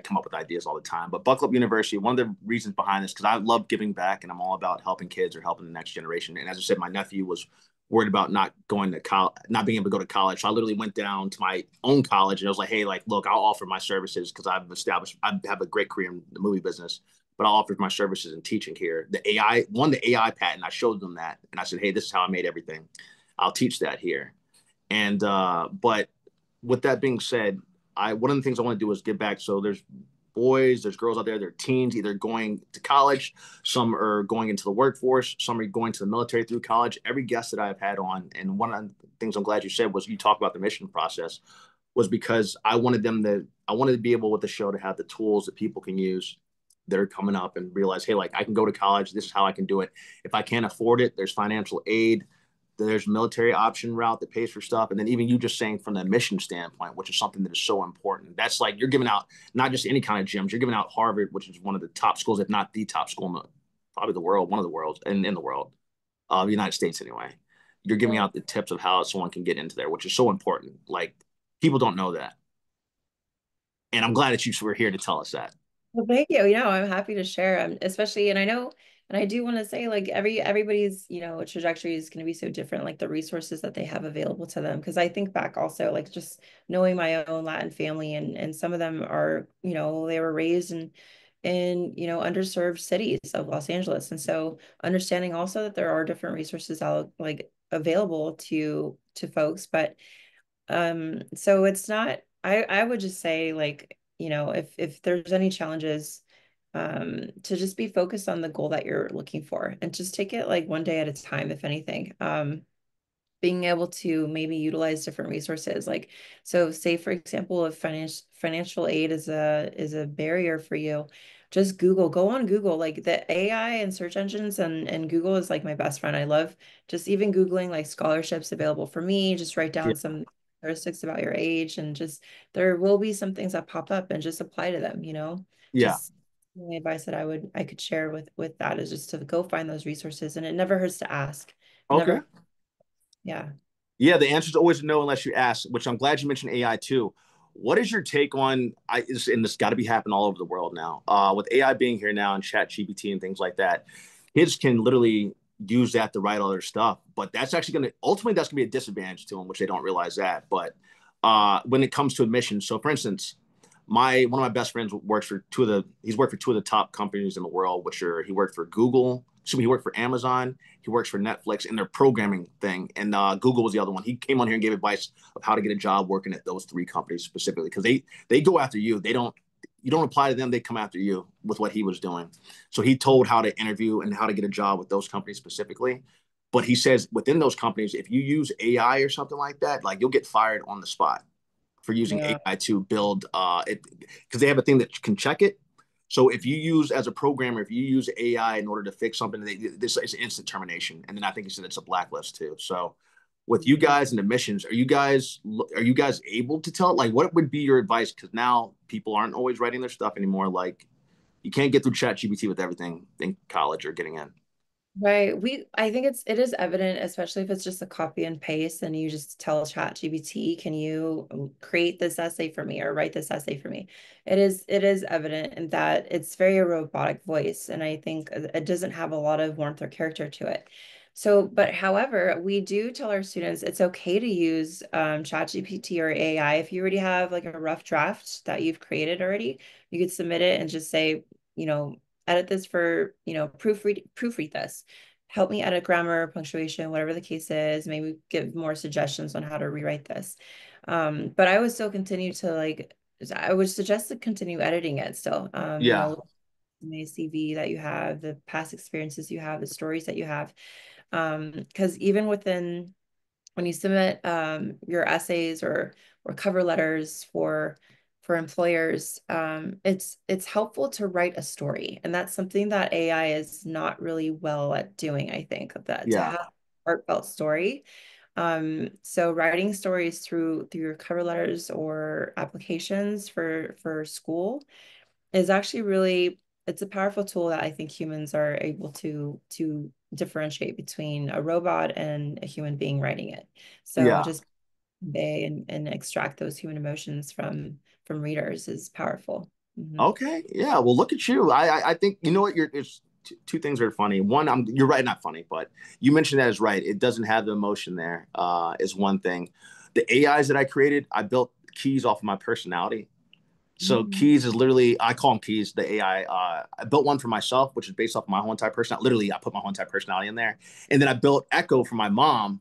come up with ideas all the time, but Buckle Up University, one of the reasons behind this, because I love giving back and I'm all about helping kids or helping the next generation. And as I said, my nephew was worried about not going to college, not being able to go to college. So I literally went down to my own college and I was like, hey, like, look, I'll offer my services because I have a great career in the movie business, but I'll offer my services in teaching here. The AI patent, I showed them that. And I said, hey, this is how I made everything. I'll teach that here. And but with that being said, I one of the things I want to do is give back. So there's boys, there's girls out there, they're teens, either going to college, some are going into the workforce, some are going to the military through college. Every guest that I've had on, and one of the things I'm glad you said was you talk about the mission process, was because I wanted to be able with the show to have the tools that people can use that are coming up and realize, hey, like I can go to college, this is how I can do it. If I can't afford it, there's financial aid, there's military option route that pays for stuff. And then even you just saying from the mission standpoint, which is something that is so important. That's like you're giving out not just any kind of gyms, you're giving out Harvard, which is one of the top schools, if not the top school in probably the world, one of the worlds in the world, the United States anyway. You're giving Yeah. out the tips of how someone can get into there, which is so important. Like people don't know that. And I'm glad that you were here to tell us that. Well, thank you. I'm happy to share, especially, and I know, and I do want to say, like everybody's, trajectory is going to be so different, like the resources that they have available to them. Because I think back also, like just knowing my own Latin family, and some of them are, they were raised in underserved cities of Los Angeles, and so understanding also that there are different resources out like available to folks, but so it's not, I would just say like, if there's any challenges, to just be focused on the goal that you're looking for and just take it like one day at a time, if anything. Being able to maybe utilize different resources. Like, so say for example, if financial aid is a barrier for you, just go on Google. Like the AI and search engines and Google is like my best friend. I love just even Googling like scholarships available for me, just write Yeah. down some characteristics about your age and just there will be some things that pop up and just apply to them. Yeah. Just the advice that I could share with that is just to go find those resources and it never hurts to ask. It Okay. never, yeah. Yeah, the answer is always no unless you ask, which I'm glad you mentioned AI too. What is your take on and this got to be happening all over the world now, with AI being here now and chat GPT and things like that, kids can literally use that to write all their stuff, but that's actually going to ultimately that's going to be a disadvantage to them, which they don't realize that. But when it comes to admissions, so for instance, my one of my best friends works for he's worked for two of the top companies in the world, which are he worked for Google, so he worked for Amazon, he works for Netflix in their programming thing, and Google was the other one. He came on here and gave advice of how to get a job working at those three companies specifically because they go after you. They don't You don't apply to them, they come after you with what he was doing. So he told how to interview and how to get a job with those companies specifically. But he says within those companies, if you use AI or something like that, like you'll get fired on the spot for using Yeah. AI to build it because they have a thing that can check it. So if you use as a programmer, if you use AI in order to fix something, this is instant termination. And then I think he said it's a blacklist too. So with you guys and admissions, are you guys able to tell like what would be your advice? Because now people aren't always writing their stuff anymore. Like You can't get through ChatGPT with everything in college or getting in. Right. I think it is evident, especially if it's just a copy and paste and you just tell ChatGPT, can you create this essay for me or write this essay for me? It is evident in that it's very a robotic voice. And I think it doesn't have a lot of warmth or character to it. So, but however, we do tell our students it's okay to use ChatGPT or AI. If you already have like a rough draft that you've created already, you could submit it and just say, you know, edit this for, proofread this. Help me edit grammar, punctuation, whatever the case is. Maybe give more suggestions on how to rewrite this. But I would still continue to like, I would suggest to continue editing it still. Yeah, The CV that you have, the past experiences you have, the stories that you have. Because even within when you submit your essays or cover letters for employers, it's helpful to write a story, and that's something that AI is not really well at doing. I think that to yeah, have a heartfelt story. So writing stories through your cover letters or applications for school is actually really it's a powerful tool that I think humans are able to differentiate between a robot and a human being writing it. So yeah. just convey and extract those human emotions from readers is powerful. Mhm. Okay, yeah. Well, look at you. I think you know what. There's two things that are funny. One, you're right, not funny, but you mentioned that is right. It doesn't have the emotion there. Is one thing. The AIs that I created, I built keys off of my personality. So Mhm. keys is literally, I call them keys. The AI. I built one for myself, which is based off of my whole entire personality. Literally, I put my whole entire personality in there, and then I built Echo for my mom,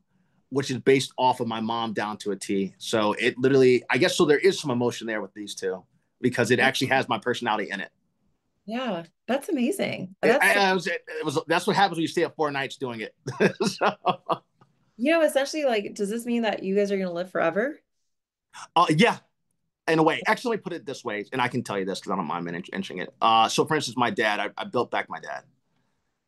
which is based off of my mom down to a T. So it literally, I guess, so there is some emotion there with these two because it Yeah, actually has my personality in it. yeah, that's amazing. It, That's I was, it was that's what happens when you stay up 4 nights doing it. So, essentially like, does this mean that you guys are gonna live forever? yeah, in a way. Actually, put it this way, and I can tell you this because I don't mind mentioning it. So, for instance, my dad, I built back my dad,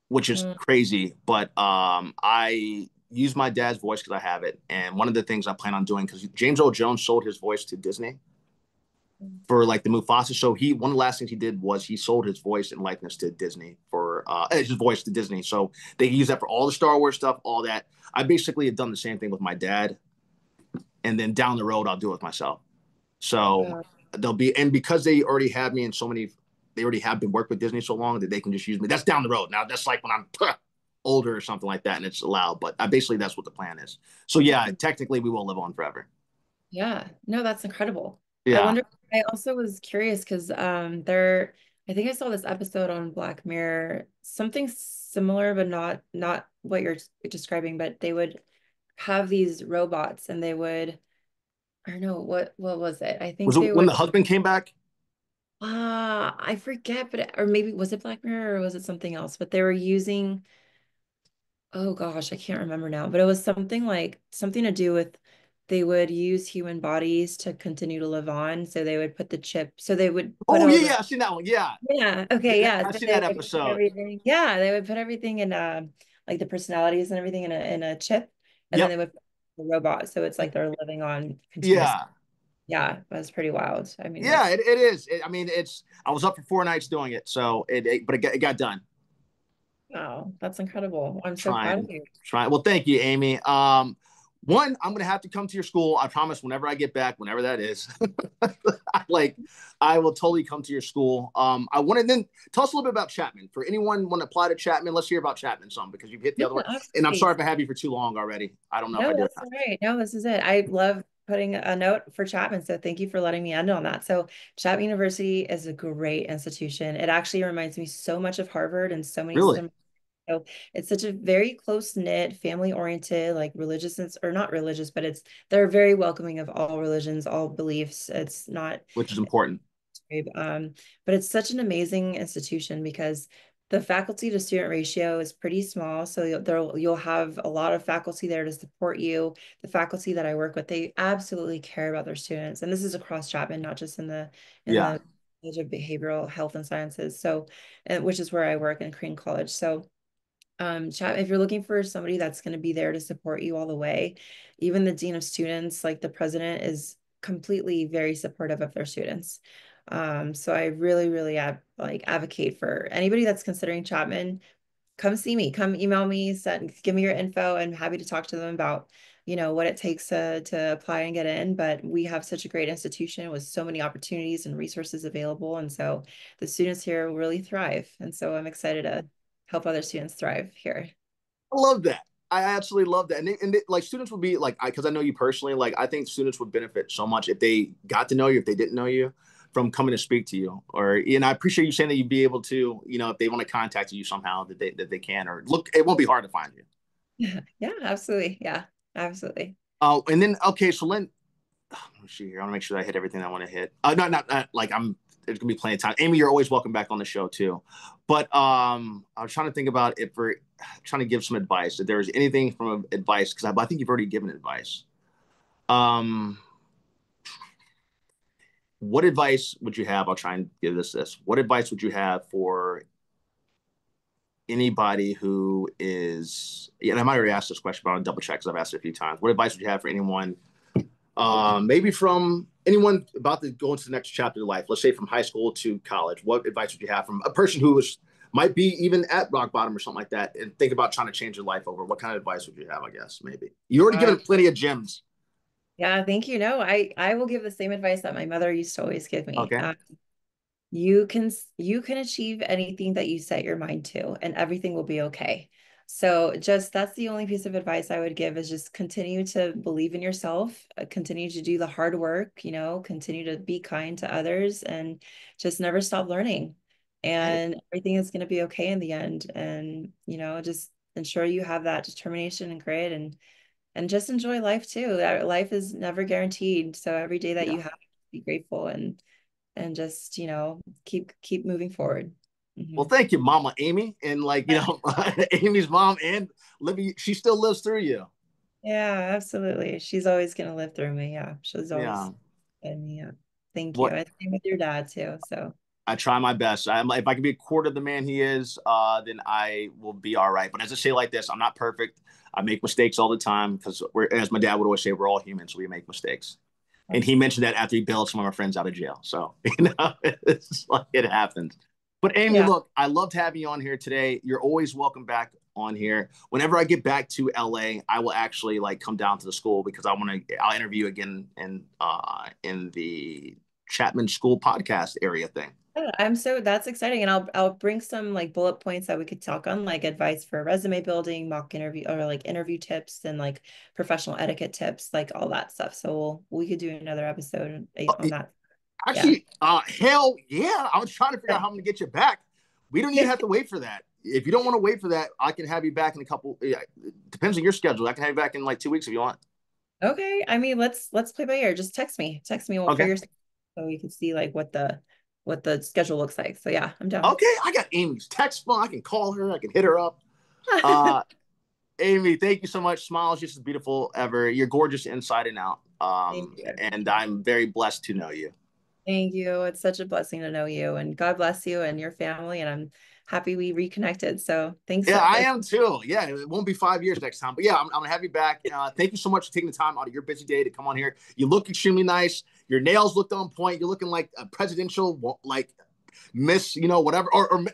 which is Mm. crazy, but I use my dad's voice because I have it. And one of the things I plan on doing, because James Earl Jones sold his voice to Disney for like the Mufasa show. One of the last things he did was he sold his voice and likeness to Disney for his voice to Disney. So they use that for all the Star Wars stuff, all that. I basically have done the same thing with my dad, and then down the road I'll do it with myself. So Wow. they'll be, and because they already have me in so many, they already have been worked with Disney so long that they can just use me. That's down the road. Now that's like when I'm older or something like that, and it's allowed. But basically that's what the plan is. So yeah, technically we will live on forever. Yeah, no, that's incredible. I Yeah. wonder, I also was curious because I think I saw this episode on Black Mirror, something similar, but not what you're describing, but they would have these robots and they would, I don't know, what was it? I Was think it they when would the husband came back? I forget, or maybe was it Black Mirror or was it something else? But they were using oh gosh, I can't remember now, but it was something like something to do with they would use human bodies to continue to live on. So they would put the chip, so they would put Oh all yeah, the, yeah, I've seen that one. Yeah, yeah, okay, yeah. I've So seen they that would put episode. everything, yeah, they would put everything in like the personalities and everything in a chip, and then Yep. they would put the robot. So it's like they're living on continuous. Yeah. Yeah, that's pretty wild. I mean, Yeah, that's it is. I mean, it's. I was up for 4 nights doing it, so but it got done. wow, that's incredible. I'm so proud of Trying, you. trying. Well, thank you, Amy. One, I'm gonna have to come to your school. I promise. Whenever I get back, whenever that is, like, I will totally come to your school. I want to then tell us a little bit about Chapman. For anyone want to apply to Chapman, let's hear about Chapman some because you've hit the Yeah, other one. And I'm sorry absolutely. if I have you for too long already. I don't know if No, I did. that's all right. No, this is it. I love putting a note for Chapman. So thank you for letting me end on that. So Chapman University is a great institution. It actually reminds me so much of Harvard and so many Really, similar. So it's such a very close knit, family oriented, like religious or not religious, but they're very welcoming of all religions, all beliefs. It's not which is important. but it's such an amazing institution because the faculty to student ratio is pretty small. So you'll have a lot of faculty there to support you. The faculty that I work with, they absolutely care about their students. And this is across Chapman, not just in Yeah, the College of Behavioral Health and Sciences. So, and which is where I work in Crane College. So chat if you're looking for somebody that's going to be there to support you all the way, even the dean of students, like the president, is completely very supportive of their students. So I really, really advocate for anybody that's considering Chapman, come see me, come email me, give me your info. I'm happy to talk to them about, what it takes to apply and get in. But we have such a great institution with so many opportunities and resources available. And so the students here really thrive. And so I'm excited to help other students thrive here. I love that. I absolutely love that. Like students would be like, because I know you personally, like I think students would benefit so much if they got to know you, if they didn't know you, from coming to speak to you. Or, and I appreciate you saying that you'd be able to, if they want to contact you somehow that they can, or look, it won't be hard to find you. Yeah, absolutely. Yeah, absolutely. And then, okay, so Lynn, let's see here. I want to make sure that I hit everything I want to hit. Not like there's gonna be plenty of time. Amy, you're always welcome back on the show too. But I was trying to think about if we're trying to give some advice. If there's anything from advice, because I think you've already given advice. Um, what advice would you have? I'll try and give this. What advice would you have for anybody who is? Yeah, and I might already asked this question, but I'll double check because I've asked it a few times. What advice would you have for anyone? Maybe from anyone about to go into the next chapter of life, let's say from high school to college. What advice would you have from a person who might be even at rock bottom or something like that and think about trying to change your life over? What kind of advice would you have, I guess, maybe? You already given plenty of gems. Yeah, thank you. No, I will give the same advice that my mother used to always give me. Okay. You can achieve anything that you set your mind to, and everything will be okay. So just that's the only piece of advice I would give, is just continue to believe in yourself, continue to do the hard work, continue to be kind to others, and just never stop learning. Hey, And everything is going to be okay in the end. And, just ensure you have that determination and grit, and just enjoy life too. Life is never guaranteed. So every day that yeah. you have, be grateful, and just, keep moving forward. Well, Mhm. thank you, Mama Amy. And like, Amy's mom and Libby, she still lives through you. Yeah, absolutely. She's always gonna live through me. Yeah, she's always Yeah. and me. Yeah. Thank you. What And same with your dad too. So I try my best. If I can be a quarter of the man he is, then I will be all right. But as I say like this, I'm not perfect. I make mistakes all the time because as my dad would always say, we're all human, so we make mistakes. And he mentioned that after he bailed some of my friends out of jail. So, it's like it happens. But Amy, yeah. look, I loved having you on here today. You're always welcome back on here. Whenever I get back to LA, I will actually like come down to the school because I'll interview again in the Chapman School podcast area thing. Yeah, that's exciting. And I'll bring some like bullet points that we could talk on, like advice for resume building, mock interview, or like interview tips, and like professional etiquette tips, like all that stuff. So we could do another episode on that. Yeah. Actually, hell yeah. I was trying to figure out how I'm going to get you back. We don't even have to wait for that. If you don't want to wait for that, I can have you back in a couple. Yeah, it depends on your schedule. I can have you back in like 2 weeks if you want. Okay. I mean, let's play by ear. Just text me. Text me and we'll Okay. figure so we can see like what the schedule looks like. So yeah, I'm down. Okay. I got Amy's text phone. I can call her. I can hit her up. Uh, Amy, thank you so much. Smiles just as beautiful ever. You're gorgeous inside and out. Thank you. I And appreciate it. I'm very blessed to know you. Thank you. It's such a blessing to know you, and God bless you and your family. And I'm happy we reconnected. So thanks Yeah, for I am too. Yeah, it won't be 5 years next time. But yeah, I'm going to have you back. Thank you so much for taking the time out of your busy day to come on here. You look extremely nice. Your nails looked on point. You're looking like a presidential, like Miss, whatever, or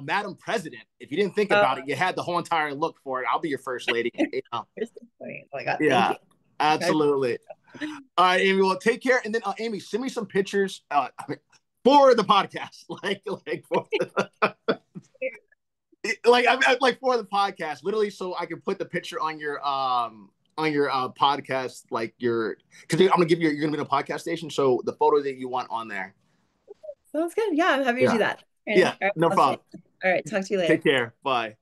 Madam President. If you didn't think oh, about it, you had the whole entire look for it. I'll be your first lady. here's the point. Oh my God, thank Yeah, you. absolutely. All right, Amy. Well, take care. And then, Amy, send me some pictures for the podcast, like for like for the podcast, literally, so I can put the picture on your podcast, like because I'm gonna give you're gonna be in a podcast station, so the photo that you want on there. Sounds good. Yeah, I'm happy to do Yeah, that. yeah, All right, no problem. all right, talk to you later. Take care. Bye.